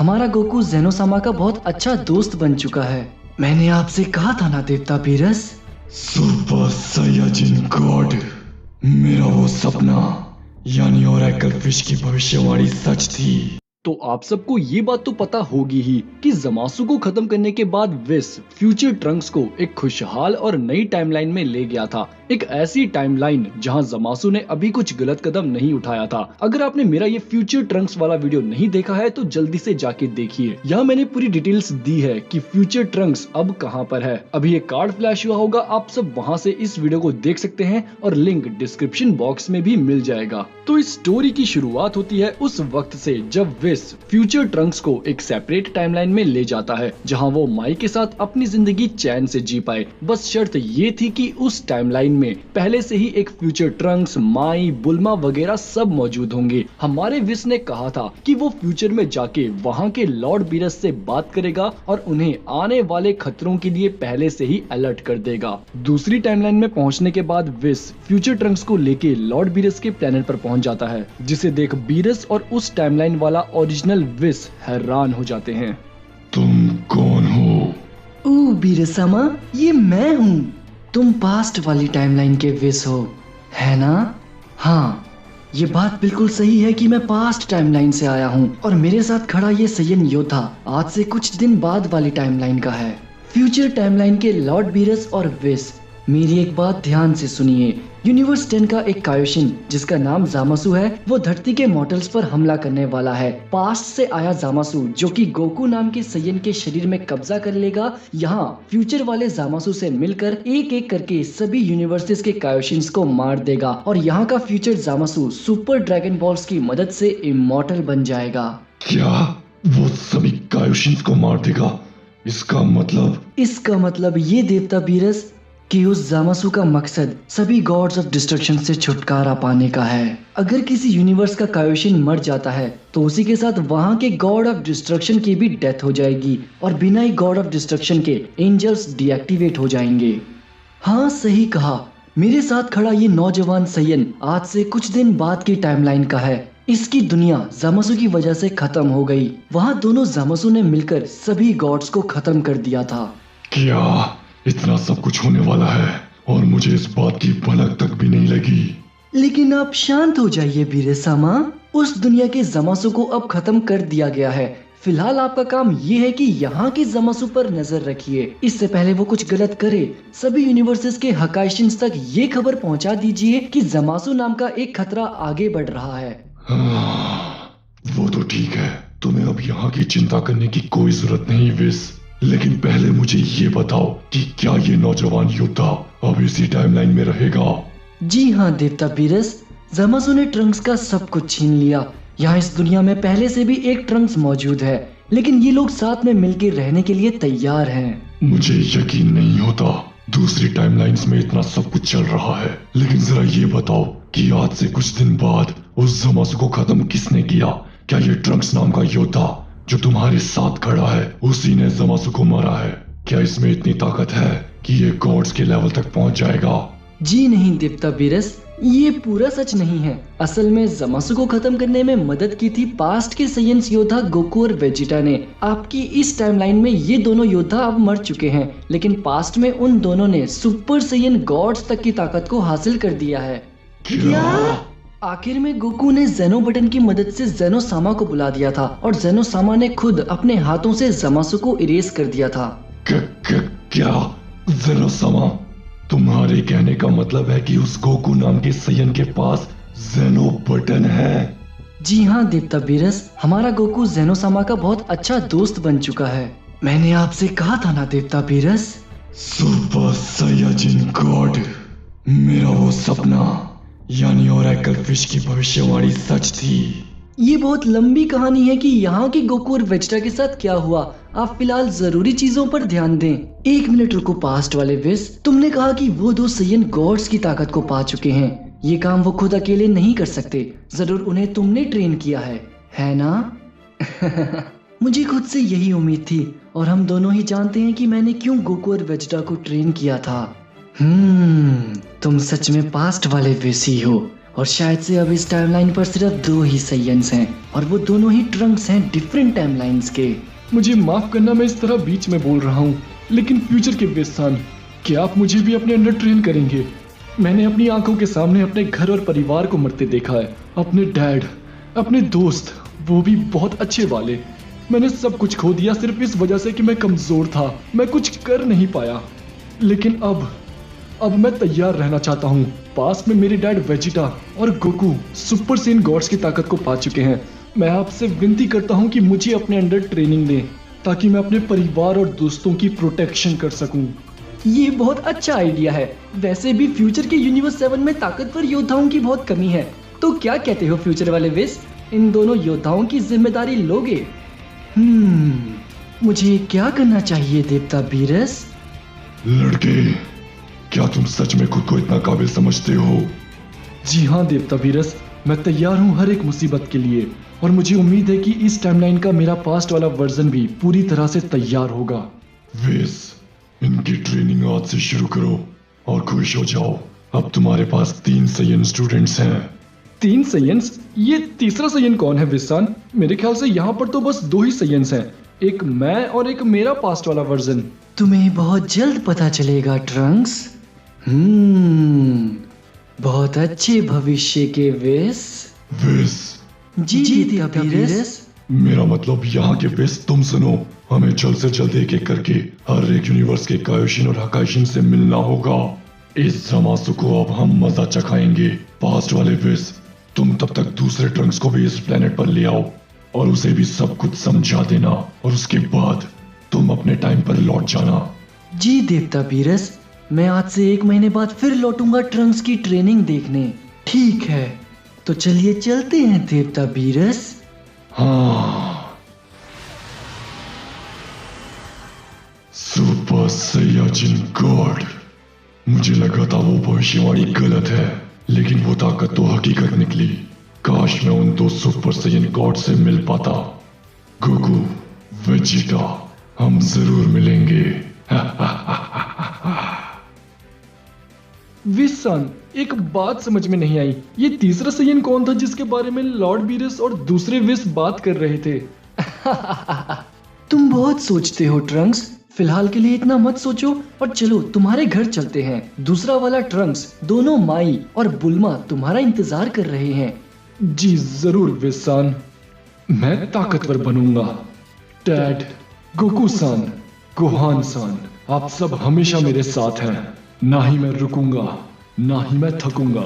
हमारा गोकू जेनोसामा का बहुत अच्छा दोस्त बन चुका है। मैंने आपसे कहा था ना देवता बीरस। सुपर साइयाजिन गॉड, मेरा वो सपना यानी ओरेकल फिश की भविष्यवाणी सच थी। तो आप सबको ये बात तो पता होगी ही कि ज़मासु को खत्म करने के बाद विस फ्यूचर ट्रंक्स को एक खुशहाल और नई टाइमलाइन में ले गया था। एक ऐसी टाइमलाइन जहां ज़मासु ने अभी कुछ गलत कदम नहीं उठाया था। अगर आपने मेरा ये फ्यूचर ट्रंक्स वाला वीडियो नहीं देखा है तो जल्दी से जाके देखिए। यहाँ मैंने पूरी डिटेल्स दी है कि फ्यूचर ट्रंक्स अब कहाँ पर है। अभी एक कार्ड फ्लैश हुआ होगा, आप सब वहाँ से इस वीडियो को देख सकते हैं और लिंक डिस्क्रिप्शन बॉक्स में भी मिल जाएगा। तो इस स्टोरी की शुरुआत होती है उस वक्त से जब विस फ्यूचर ट्रंक्स को एक सेपरेट टाइमलाइन में ले जाता है जहां वो माई के साथ अपनी जिंदगी चैन से जी पाए। बस शर्त ये थी कि उस टाइमलाइन में पहले से ही एक फ्यूचर ट्रंक्स, माई, बुल्मा वगैरह सब मौजूद होंगे। हमारे विस ने कहा था कि वो फ्यूचर में जाके वहां के लॉर्ड बीरस से बात करेगा और उन्हें आने वाले खतरों के लिए पहले से ही अलर्ट कर देगा। दूसरी टाइमलाइन में पहुंचने के बाद विस फ्यूचर ट्रंक्स को लेके लॉर्ड बीरस के प्लेनेट पर पहुंच जाता है, जिसे देख बीरस और उस टाइमलाइन वाला ओरिजिनल विस हैरान हो जाते हैं। तुम कौन हो? बीरसामा, ये मैं हूँ। तुम पास्ट वाली टाइमलाइन के विस हो, है ना? हाँ, ये बात बिल्कुल सही है कि मैं पास्ट टाइमलाइन से आया हूँ और मेरे साथ खड़ा ये सयन योद्धा आज से कुछ दिन बाद वाली टाइमलाइन का है। फ्यूचर टाइमलाइन के लॉर्ड बीरस और विस, मेरी एक बात ध्यान से सुनिए। यूनिवर्स 10 का एक कायोशिन जिसका नाम ज़ामासु है, वो धरती के मॉर्टल्स पर हमला करने वाला है। पास्ट से आया ज़ामासु जो कि गोकू नाम के सयन के शरीर में कब्जा कर लेगा। यहाँ फ्यूचर वाले ज़ामासु से मिलकर एक एक करके सभी यूनिवर्सेस के कायोशिन्स को मार देगा और यहाँ का फ्यूचर ज़ामासु सुपर ड्रैगन बॉल्स की मदद से इमॉर्टल बन जाएगा। क्या वो सभी कायोशिन्स को मार देगा? इसका मतलब ये देवता बीरस कि उस ज़ामासु का मकसद सभी गॉड्स ऑफ डिस्ट्रक्शन से छुटकारा पाने का है। अगर किसी यूनिवर्स का कायोशिन मर जाता है तो उसी के साथ वहाँ के गॉड ऑफ डिस्ट्रक्शन की भी डेथ हो जाएगी और बिना ही गॉड ऑफ डिस्ट्रक्शन के एंजल्स डीएक्टिवेट हो जाएंगे। हाँ, सही कहा। मेरे साथ खड़ा ये नौजवान सयन आज से कुछ दिन बाद की टाइमलाइन का है। इसकी दुनिया ज़ामासु की वजह से खत्म हो गई। वहाँ दोनों ज़ामासु ने मिलकर सभी गॉड्स को खत्म कर दिया था। क्या इतना सब कुछ होने वाला है और मुझे इस बात की भनक तक भी नहीं लगी। लेकिन आप शांत हो जाइए बीरसामा, उस दुनिया के ज़ामासु को अब खत्म कर दिया गया है। फिलहाल आपका काम ये है कि यहाँ के ज़ामासु पर नजर रखिए, इससे पहले वो कुछ गलत करे। सभी यूनिवर्सेस के हकाइशिन्स तक ये खबर पहुँचा दीजिए कि ज़ामासु नाम का एक खतरा आगे बढ़ रहा है। वो तो ठीक है, तुम्हें अब यहाँ की चिंता करने की कोई जरूरत नहीं विस। लेकिन पहले मुझे ये बताओ कि क्या ये नौजवान योद्धा अब इसी टाइमलाइन में रहेगा? जी हाँ देवता बीरस, ज़ामासु ने ट्रंक्स का सब कुछ छीन लिया। यहाँ इस दुनिया में पहले से भी एक ट्रंक्स मौजूद है, लेकिन ये लोग साथ में मिलकर रहने के लिए तैयार हैं। मुझे यकीन नहीं होता दूसरी टाइमलाइंस में इतना सब कुछ चल रहा है। लेकिन जरा ये बताओ कि आज से कुछ दिन बाद उस ज़ामासु को खत्म किसने किया? क्या ये ट्रंक्स नाम का योद्धा जो तुम्हारे साथ खड़ा है उसी ने ज़ामासु को मारा है? क्या इसमें इतनी ताकत है कि ये गॉड्स के लेवल तक पहुंच जाएगा? जी नहीं देवता बीरस, ये पूरा सच नहीं है। असल में ज़ामासु को खत्म करने में मदद की थी पास्ट के साइंस योद्धा गोकू और वेजिटा ने। आपकी इस टाइमलाइन में ये दोनों योद्धा अब मर चुके हैं, लेकिन पास्ट में उन दोनों ने सुपर साइयन गॉड्स तक की ताकत को हासिल कर दिया है। क्या? आखिर में गोकू ने जेनो बटन की मदद से जेनोसामा को बुला दिया था और जेनोसामा ने खुद अपने हाथों से ज़ामासु को इरेज कर दिया था। क्या जेनोसामा? तुम्हारे कहने का मतलब है कि उस गोकू नाम के सयन के पास जेनो बटन है? जी हाँ देवता बीरस, हमारा गोकू जेनोसामा का बहुत अच्छा दोस्त बन चुका है। मैंने आपसे कहा था ना देवता बीरस। सुपर साइयाजिन गॉड, मेरा वो सपना यानी ओरेकल फिश की भविष्यवाणी सच थी। ये बहुत लंबी कहानी है कि यहाँ के गोकू और वेजिटा के साथ क्या हुआ। आप फिलहाल जरूरी चीजों पर ध्यान दें। एक मिनट रुको पास्ट वाले विस, तुमने कहा कि वो दो सयन गॉड्स की ताकत को पा चुके हैं। ये काम वो खुद अकेले नहीं कर सकते, जरूर उन्हें तुमने ट्रेन किया है ना? मुझे खुद से यही उम्मीद थी और हम दोनों ही जानते हैं कि मैंने क्यों गोकू और वेजिटा को ट्रेन किया था। तुम सच में पास्ट वाले विस ही हो और शायद से अब इस टाइमलाइन पर सिर्फ दो ही सयंस हैं, और वो दोनों ही ट्रंक्स हैं डिफरेंट टाइमलाइंस के। मुझे माफ करना, मैं इस तरह बीच में बोल रहा हूँ, लेकिन फ्यूचर के वेस-सान, क्या आप मुझे भी अपने अंडर ट्रेन करेंगे? मैंने अपनी आंखों के सामने अपने घर और परिवार को मरते देखा है, अपने डैड, अपने दोस्त, वो भी बहुत अच्छे वाले। मैंने सब कुछ खो दिया सिर्फ इस वजह से कि मैं कमजोर था, मैं कुछ कर नहीं पाया। लेकिन अब मैं तैयार रहना चाहता हूँ। पास में मेरे डैड वेजिटा और गोकू सुपर सेन गॉड्स की ताकत को पा चुके हैं। मैं आपसे विनती करता हूँ कि मुझे अपने अंडर ट्रेनिंग दें ताकि मैं अपने परिवार और दोस्तों की प्रोटेक्शन कर सकूं। ये बहुत अच्छा आइडिया है। वैसे भी फ्यूचर के यूनिवर्स 7 में ताकतवर योद्धाओं की बहुत कमी है। तो क्या कहते हो फ्यूचर वाले विस, इन दोनों योद्धाओं की जिम्मेदारी लोगे? मुझे क्या करना चाहिए देवता बीरस? लड़के, क्या तुम सच में खुद को इतना काबिल समझते हो? जी हाँ देवता बीरस, मैं तैयार हूँ हर एक मुसीबत के लिए, और मुझे उम्मीद है कि इस टाइमलाइन का मेरा पास्ट वाला वर्जन भी पूरी तरह से तैयार होगा। वेस, इनकी ट्रेनिंग आज से शुरू करो और खुश हो जाओ। अब तुम्हारे पास 3 सैयन स्टूडेंट्स हैं। 3 सैयन्स? ये तीसरा सैयन कौन है विसान? मेरे ख्याल से यहाँ पर तो बस 2 ही सैयन्स हैं, एक मैं और एक मेरा पास्ट वाला वर्जन। तुम्हें बहुत जल्द पता चलेगा ट्रंक्स। बहुत अच्छे भविष्य के वेस। जी देवता बीरस। मेरा मतलब यहाँ के वेस, तुम सुनो, हमें जल्द से जल्द एक करके हर एक यूनिवर्स के कायोशिन और हकाइशिन से मिलना होगा। इस जमासु को अब हम मजा चखाएंगे। पास्ट वाले वेस, तुम तब तक दूसरे ट्रंक्स को भी इस प्लेनेट पर ले आओ और उसे भी सब कुछ समझा देना, और उसके बाद तुम अपने टाइम पर लौट जाना। जी देवता बीरस, मैं आज से 1 महीने बाद फिर लौटूंगा ट्रंक्स की ट्रेनिंग देखने। ठीक है, तो चलिए चलते हैं देवता बीरस। हाँ, सुपर सैयाजिन गॉड। मुझे लगा था वो भविष्यवाणी गलत है, लेकिन वो ताकत तो हकीकत निकली। काश मैं उन 2 सुपर सैयन गॉड से मिल पाता। गोकू, वेजिटा, हम जरूर मिलेंगे। विसान, एक बात समझ में नहीं आई, ये तीसरा सैयन कौन था जिसके बारे में लॉर्ड बीरस और दूसरे विस बात कर रहे थे? तुम बहुत सोचते हो ट्रंक्स, फिलहाल के लिए इतना मत सोचो और चलो तुम्हारे घर चलते हैं। दूसरा वाला ट्रंक्स, दोनों माई और बुल्मा तुम्हारा इंतजार कर रहे हैं। जी जरूर विसान, मैं ताकतवर बनूंगा। डैड, गोकू-सान, गोहान-सान, आप सब हमेशा मेरे साथ हैं। ना ही मैं रुकूंगा, ना ही मैं थकूंगा।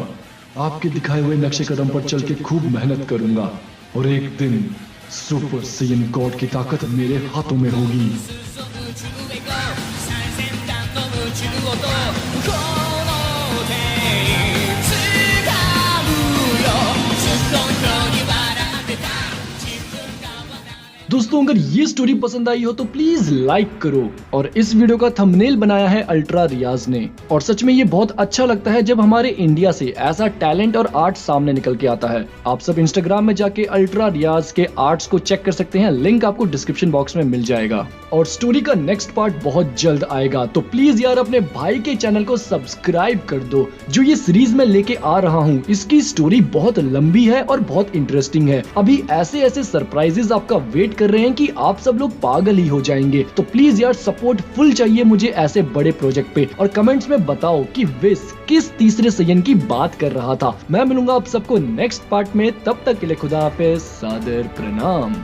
आपके दिखाए हुए नक्शे कदम पर चल के खूब मेहनत करूंगा, और एक दिन सुपर सैयन गॉड की ताकत मेरे हाथों में होगी। दोस्तों, अगर ये स्टोरी पसंद आई हो तो प्लीज लाइक करो, और इस वीडियो का थंबनेल बनाया है अल्ट्रा रियाज ने। और सच में ये बहुत अच्छा लगता है जब हमारे इंडिया से ऐसा टैलेंट और आर्ट सामने निकल के आता है। आप सब इंस्टाग्राम में जाके अल्ट्रा रियाज के आर्ट्स को चेक कर सकते हैं, लिंक आपको डिस्क्रिप्शन बॉक्स में मिल जाएगा। और स्टोरी का नेक्स्ट पार्ट बहुत जल्द आएगा, तो प्लीज यार अपने भाई के चैनल को सब्सक्राइब कर दो। जो ये सीरीज में लेके आ रहा हूँ, इसकी स्टोरी बहुत लंबी है और बहुत इंटरेस्टिंग है। अभी ऐसे ऐसे सरप्राइजेस आपका वेट कर रहे हैं कि आप सब लोग पागल ही हो जाएंगे। तो प्लीज यार सपोर्ट फुल चाहिए मुझे ऐसे बड़े प्रोजेक्ट पे, और कमेंट्स में बताओ कि विस किस तीसरे सैयन की बात कर रहा था। मैं मिलूंगा आप सबको नेक्स्ट पार्ट में, तब तक के लिए खुदा हाफिज, सादर प्रणाम।